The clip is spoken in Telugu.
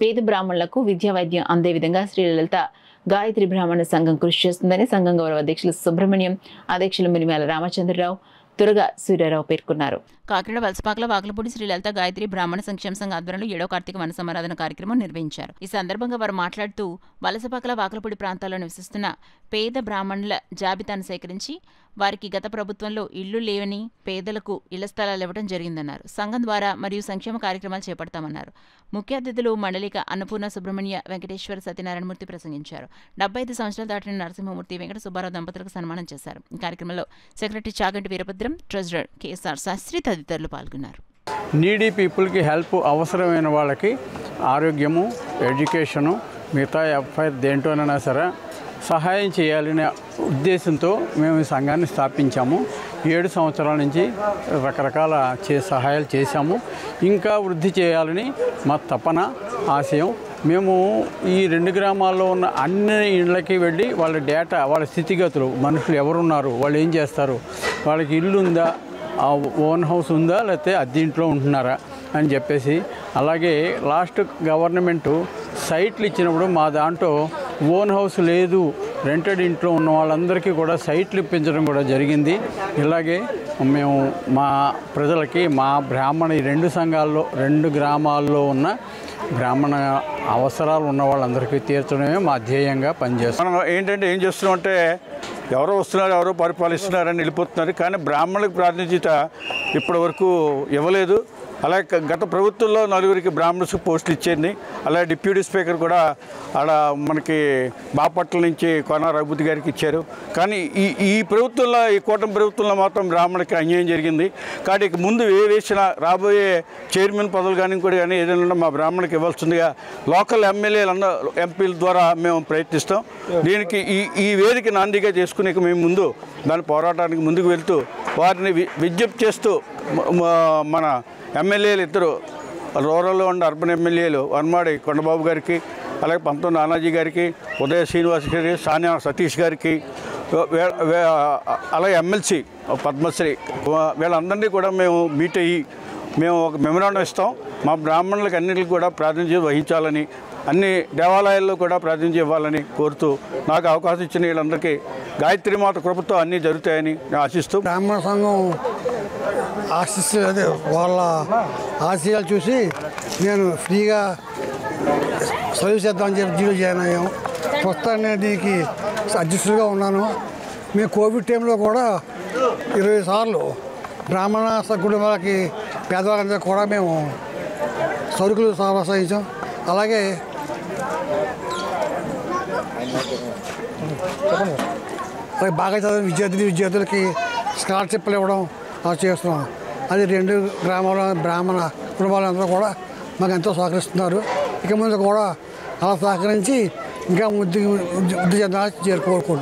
పేద బ్రాహ్మణులకు విద్యా వైద్యం అందే విధంగా శ్రీలలిత గాయత్రి బ్రాహ్మణ సంఘం కృషి చేస్తుందని సంఘం గౌరవ అధ్యక్షులు సుబ్రహ్మణ్యం, అధ్యక్షులు మినిమేల రామచంద్రరావు, తురగా సూర్యారావు పేర్కొన్నారు. కాకినాడ వలసపాకల వాకలపూడి శ్రీలలిత గాయత్రి బ్రాహ్మణ సంక్షేమ సంఘ ఆధ్వర్యంలో 7వ కార్తీక వన సమారాధన కార్యక్రమం నిర్వహించారు. ఈ సందర్భంగా వారు మాట్లాడుతూ వలసపాకల వాకలపూడి ప్రాంతాల్లో నివసిస్తున్న పేద బ్రాహ్మణుల జాబితాను సేకరించి వారికి గత ప్రభుత్వంలో ఇళ్లు లేవని పేదలకు ఇళ్ల స్థలాలు ఇవ్వడం జరిగిందన్నారు. సంఘం ద్వారా మరియు సంక్షేమ కార్యక్రమాలు చేపడతామన్నారు. ముఖ్య అతిథులు మండలిక అన్నపూర్ణ సుబ్రహ్మణ్య వెంకటేశ్వర సత్యనారాయణమూర్తి ప్రసంగించారు. 75 సంవత్సరాలు దాటిన నరసింహమూర్తి, వెంకట సుబ్బారావు దంపతులకు సన్మానం చేశారు. ఈ కార్యక్రమంలో secretary Chaganti Veerabhadram, treasurer KSR Sastri తదితరులు పాల్గొన్నారు. నీడీ పీపుల్కి హెల్ప్ అవసరమైన వాళ్ళకి ఆరోగ్యము, ఎడ్యుకేషను, మిగతా ఎఫ్ఐఆర్ దేంట్లోనైనా సరే సహాయం చేయాలనే ఉద్దేశంతో మేము ఈ సంఘాన్ని స్థాపించాము. 7 సంవత్సరాల నుంచి రకరకాల సహాయాలు చేశాము. ఇంకా వృద్ధి చేయాలని మా తపన, ఆశయం. మేము ఈ 2 గ్రామాల్లో ఉన్న అన్ని ఇళ్ళకి వెళ్ళి వాళ్ళ డేటా, వాళ్ళ స్థితిగతులు, మనుషులు ఎవరున్నారు, వాళ్ళు ఏం చేస్తారు, వాళ్ళకి ఇల్లు ఉందా, ఓన్ హౌస్ ఉందా, లేకపోతే అద్దెంట్లో ఉంటున్నారా అని చెప్పేసి, అలాగే లాస్ట్ గవర్నమెంటు సైట్లు ఇచ్చినప్పుడు మా దాంట్లో ఓన్ హౌస్ లేదు, రెంటెడ్ ఇంట్లో ఉన్న వాళ్ళందరికీ కూడా సైట్లు ఇప్పించడం కూడా జరిగింది. ఇలాగే మేము మా ప్రజలకి, మా బ్రాహ్మణ ఈ 2 సంఘాల్లో 2 గ్రామాల్లో ఉన్న బ్రాహ్మణ అవసరాలు ఉన్న వాళ్ళందరికీ తీర్చడమే మా ధ్యేయంగా పనిచేస్తాం. మనం ఏంటంటే ఏం చేస్తున్నామంటే ఎవరో వస్తున్నారు, ఎవరో పరిపాలిస్తున్నారని వెళ్ళిపోతున్నారు. కానీ బ్రాహ్మణులకు ప్రాతినిధ్యత ఇప్పటి వరకు ఇవ్వలేదు. అలాగే గత ప్రభుత్వంలో 4గురికి బ్రాహ్మణ్స్కి పోస్టులు ఇచ్చేది. అలాగే డిప్యూటీ స్పీకర్ కూడా ఆడ మనకి బాపట్ల నుంచి కోన రఘుపతి గారికి ఇచ్చారు. కానీ ఈ ప్రభుత్వంలో, ఈ కూటమి ప్రభుత్వంలో మాత్రం బ్రాహ్మణులకి అన్యాయం జరిగింది. కాబట్టి ఇక ముందు ఏ వేసినా రాబోయే చైర్మన్ పదవులు కానీ ఇంకోటి కానీ ఏదైనా మా బ్రాహ్మణులకు ఇవ్వాల్సిందిగా లోకల్ ఎమ్మెల్యేలు, ఎంపీల ద్వారా మేము ప్రయత్నిస్తాం. దీనికి ఈ వేదిక నాందిగా చేసుకునే మేము ముందు దాని పోరాటానికి ముందుకు వెళ్తూ వారిని విజ్ఞప్తి చేస్తూ మన ఎమ్మెల్యేలు ఇద్దరు రూరల్ అండ్ అర్బన్ ఎమ్మెల్యేలు వనమాడి కొండబాబు గారికి, అలాగే పంతం నానాజీ గారికి, ఉదయ శ్రీనివాస్ గారికి, సానియా సతీష్ గారికి, అలాగే ఎమ్మెల్సీ పద్మశ్రీ, వీళ్ళందరినీ కూడా మేము మీట్ అయ్యి మేము ఒక మెమరాండం ఇస్తాం. మా బ్రాహ్మణులకు అన్నింటికి కూడా ప్రాతినిధ్యం వహించాలని, అన్ని దేవాలయాల్లో కూడా ప్రాతినిధ్యం ఇవ్వాలని కోరుతూ నాకు అవకాశం ఇచ్చిన వీళ్ళందరికీ గాయత్రి మాత కృపతో అన్నీ జరుగుతాయని నేను ఆశిస్తూ, బ్రాహ్మణ సంఘం అదే వాళ్ళ ఆశయాలు చూసి నేను ఫ్రీగా సర్వీస్ చేద్దామని చెప్పి జీరో జాయిన్ అయ్యాము. ప్రస్తుతాన్ని దీనికి అధ్యక్షుడిగా ఉన్నాను. మేము కోవిడ్ టైంలో కూడా 20 సార్లు బ్రాహ్మణ కుటుంబాలకి, పేదవాళ్ళందరికీ కూడా మేము సరుకులు సరఫరా. అలాగే బాగా చదివిన విద్యార్థులకి స్కాలర్షిప్లు ఇవ్వడం అలా చేస్తున్నాం. అది 2 గ్రామాల బ్రాహ్మణ కుటుంబాలందరూ కూడా మాకు ఎంతో సహకరిస్తున్నారు. ఇక ముందు కూడా అలా సహకరించి ఇంకా వృద్ధి చెందాలని కోరుకుంటున్నాం.